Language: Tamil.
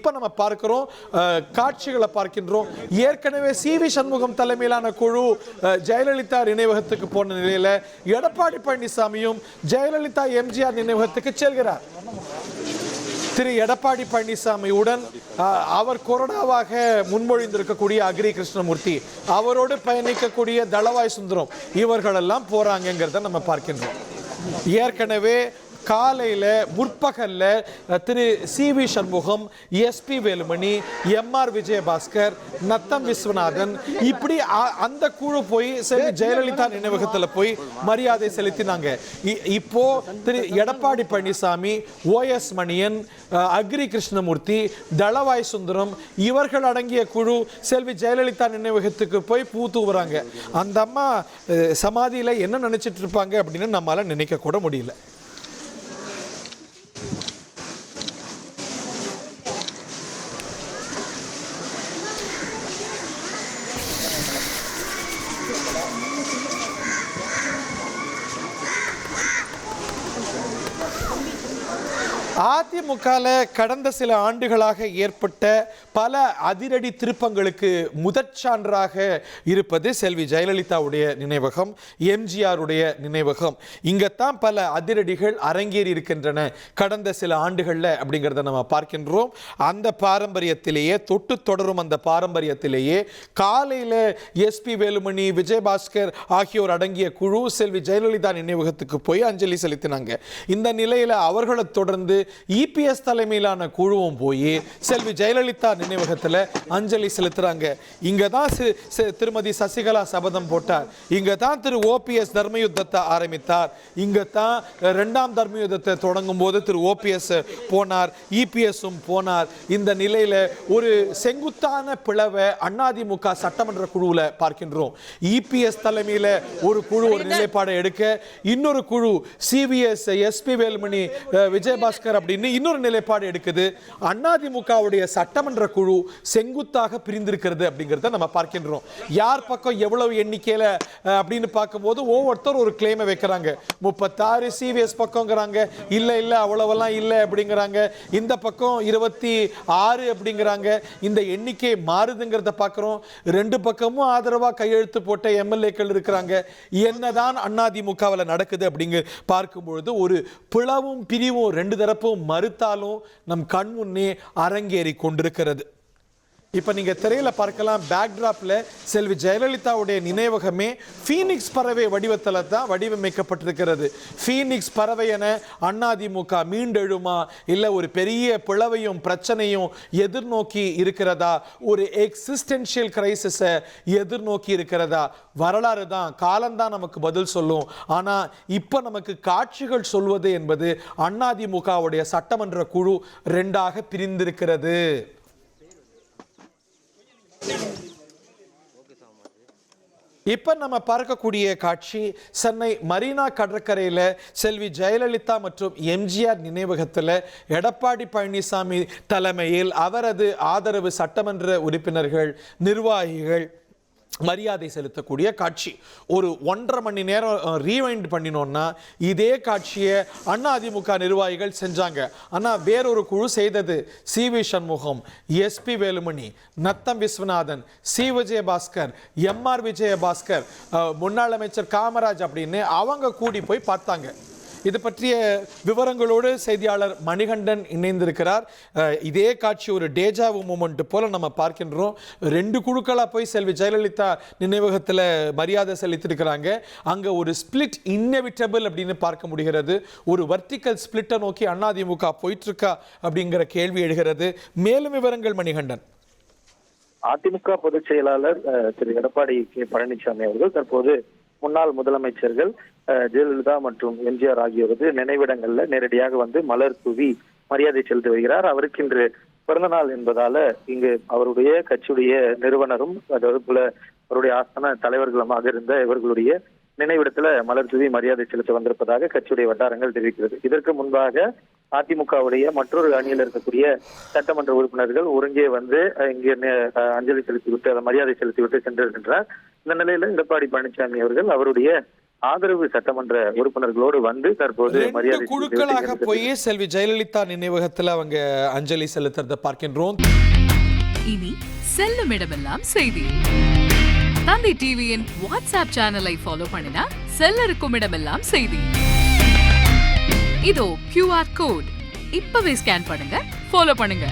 இப்ப நம்ம பார்க்கிறோம், காட்சிகளை பார்க்கின்றோம். ஏற்கனவே சி.வி. சண்முகம் தலைமையிலான குழு ஜெயலலிதா நினைவகத்துக்கு போன நிலையில எடப்பாடி பழனிசாமியும் ஜெயலலிதா எம்ஜிஆர் நினைவகத்துக்கு செல்கிறார். திரு எடப்பாடி பழனிசாமியுடன் அவர் கொரோனாவாக முன்மொழிந்திருக்கக்கூடிய அக்ரி கிருஷ்ணமூர்த்தி, அவரோடு பயணிக்கக்கூடிய தளவாய் சுந்தரம், இவர்களெல்லாம் போறாங்கிறத நம்ம பார்க்கின்றோம். ஏற்கனவே காலையில் முற்பகல்ல திரு CV. Shanmugam, SP. Velumani, MR. Vijayabaskar, Natham Viswanathan, இப்படி அந்த குழு போய் ஜெயலலிதா நினைவகத்தில் போய் மரியாதை செலுத்தினாங்க. இப்போ திரு எடப்பாடி பழனிசாமி, ஓ.எஸ். மணியன், அக்ரி கிருஷ்ணமூர்த்தி, தளவாய் சுந்தரம் இவர்கள் அடங்கிய குழு செல்வி ஜெயலலிதா நினைவகத்துக்கு போய் பூ தூவுறாங்க. அந்த அம்மா சமாதியில் என்ன நினைச்சிட்டு இருப்பாங்க அப்படின்னு நம்மளால நினைக்க கூட முடியல. அதிமுகவில் கடந்த சில ஆண்டுகளாக ஏற்பட்ட பல அதிரடி திருப்பங்களுக்கு முதற்சான்றாக இருப்பது செல்வி ஜெயலலிதாவுடைய நினைவகம், எம்ஜிஆருடைய நினைவகம். இங்கத்தான் பல அதிரடிகள் அரங்கேறி இருக்கின்றன கடந்த சில ஆண்டுகளில் அப்படிங்கிறத நம்ம பார்க்கின்றோம். அந்த பாரம்பரியத்திலேயே தொட்டு தொடரும் அந்த பாரம்பரியத்திலேயே காலையில் எஸ்.பி. வேலுமணி, விஜயபாஸ்கர் ஆகியோர் அடங்கிய குழு செல்வி ஜெயலலிதா நினைவகத்துக்கு போய் அஞ்சலி செலுத்தினாங்க. இந்த நிலையில் அவர்களை தொடர்ந்து இபிஎஸ் தலைமையிலான குழுவும் போய் செல்வி ஜெயலலிதா நினைவகத்தில் அஞ்சலி செலுத்துறாங்க. இங்க தான் திருமதி சசிகலா சபதம் போட்டார். இங்க தான் திரு ஓபிஎஸ் தர்மயுத்தத்தை ஆரம்பித்தார். இங்க தான் இரண்டாம் தர்மயுத்தத்தை தொடங்கும் போது திரு ஓபிஎஸ் போனார், இபிஎஸும் போனார். இந்த நிலையில ஒரு செங்குத்தான பிளவை அதிமுக சட்டமன்ற குழுவில் பார்க்கின்றோம். இபிஎஸ் தலைமையில ஒரு குழு ஒரு நிலைப்பாடை எடுக்க, இன்னொரு குழு சிவிஎஸ், எஸ்.பி. வேலுமணி, விஜயபாஸ்கர் அப்படின்னு இன்னொரு நிலைப்பாடு எடுக்குது. அதிமுகவுடைய சட்டமன்ற குழு செங்குத்தாக பிரிந்திருக்கிறது அப்படிங்கிறத நம்ம பார்க்கின்றோம். யார் பக்கம் எவ்வளவு எண்ணிக்கையில அப்படின்னு பார்க்கும்போது ஒவ்வொருத்தர் ஒரு கிளைமை வைக்கிறாங்க. 36 சிவிஎஸ் பக்கம்ங்கிறாங்க, இல்ல இல்ல அவ்வளவெல்லாம் இல்லை அப்படிங்கிறாங்க. இந்த பக்கம் 26 அப்படிங்கிறாங்க. இந்த எண்ணிக்கை மாறுதுங்கிறத பார்க்கிறோம். ரெண்டு பக்கமும் ஆதரவா கையெழுத்து போட்ட எம்எல்ஏக்கள் இருக்கிறாங்க. என்னதான் அதிமுகவில் நடக்குது அப்படிங்க பார்க்கும்பொழுது ஒரு பிளவும் பிரிவும் ரெண்டு தரப்பும் மறுத்தாலும் நம் கண் முன்னே அரங்கேறி கொண்டிருக்கிறது. இப்போ நீங்கள் திரையில் பார்க்கலாம், பேக்ட்ராப்பில் செல்வி ஜெயலலிதாவுடைய நினைவகமே ஃபீனிக்ஸ் பறவை வடிவத்தில் தான் வடிவமைக்கப்பட்டிருக்கிறது. ஃபீனிக்ஸ் பறவை என அதிமுக மீண்டெழுமா, இல்லை ஒரு பெரிய பிளவையும் பிரச்சனையும் எதிர்நோக்கி இருக்கிறதா, ஒரு எக்ஸிஸ்டென்ஷியல் கிரைசிஸை எதிர்நோக்கி இருக்கிறதா? வரலாறு தான், காலம்தான் நமக்கு பதில் சொல்லும். ஆனால் இப்போ நமக்கு காட்சிகள் சொல்வது என்பது அதிமுகவுடைய சட்டமன்ற குழு ரெண்டாக பிரிந்திருக்கிறது. இப்ப நம்ம பார்க்கக்கூடிய காட்சி சென்னை மரீனா கடற்கரையில் செல்வி ஜெயலலிதா மற்றும் எம்ஜிஆர் நினைவகத்தில் எடப்பாடி பழனிசாமி தலைமையில் அவரது ஆதரவு சட்டமன்ற உறுப்பினர்கள், நிர்வாகிகள் மரியாதை செலுத்தக்கூடிய காட்சி. ஒரு 1.5 மணி நேரம் ரீவைண்ட் பண்ணினோம்னா இதே காட்சியை அதிமுக நிர்வாகிகள் செஞ்சாங்க. ஆனால் வேறொரு குழு செய்தது CV. Shanmugam, SP. Velumani, Natham Viswanathan, C. Vijayabaskar, MR. Vijayabaskar, முன்னாள் அமைச்சர் காமராஜ் அப்படின்னு அவங்க கூடி போய் பார்த்தாங்க. இது பற்றிய விவரங்களோடு செய்தியாளர் மணிகண்டன் இணைந்திருக்கிறார். இதே காட்சி ஒரு டேஜாவு மூமெண்ட் போல நம்ம பார்க்கின்றோம். ரெண்டு குழுக்களா போய் செல்வி ஜெயலலிதா நினைவகத்தில் மரியாதை செலுத்திருக்கிறாங்க. அங்க ஒரு ஸ்பிளிட் இன்னெவிட்டபிள் அப்படின்னு பார்க்க முடிகிறது. ஒரு வர்டிகல் ஸ்பிளிட்டை நோக்கி அதிமுக போயிட்டு இருக்கா அப்படிங்கிற கேள்வி எழுகிறது. மேலும் விவரங்கள் மணிகண்டன். அதிமுக பொதுச் செயலாளர் திரு எடப்பாடி கே பழனிசாமி அவர்கள் தற்போது முன்னாள் முதலமைச்சர்கள் ஜெயலலிதா மற்றும் எம்ஜிஆர் ஆகியோரது நினைவிடங்கள்ல நேரடியாக வந்து மலர் தூவி மரியாதை செலுத்தி வருகிறார். அவருக்கு இன்று பிறந்த நாள் என்பதால இங்கு அவருடைய கட்சியுடைய நிறுவனரும் அதே போல அவருடைய ஆஸ்தான தலைவர்களுமாக இருந்த இவர்களுடைய நினைவிடத்துல மலர் தூவி மரியாதை செலுத்த வந்திருப்பதாக கட்சியுடைய வட்டாரங்கள் தெரிவிக்கிறது. இதற்கு முன்பாக அதிமுகவுடைய மற்றொரு அணியில் இருக்கக்கூடிய சட்டமன்ற உறுப்பினர்கள் ஒருங்கே வந்து இங்கே அஞ்சலி செலுத்திவிட்டு மரியாதை செலுத்திவிட்டு சென்றிருக்கின்றார். இந்த நிலையில எடப்பாடி பழனிசாமி அவர்கள் அவருடைய ஆதரவு சட்டமன்ற உறுப்பினர்களோடு வந்து தற்போது 2 மரியாதை குழுக்களாக போய் செல்வி ஜெயலலிதா நினைவகத்துல அவங்க அஞ்சலி செலுத்துறத பார்க்கின்றோம். இனி செல்லும் இடமெல்லாம் செய்தி. தந்தை டிவியின் வாட்ஸ்அப் சேனலை ஃபாலோ பண்ணினா செல்ல இருக்கும் இடமெல்லாம் செய்தி. இதோ QR கோட் இப்பவே ஸ்கேன் பண்ணுங்க, ஃபாலோ பண்ணுங்க.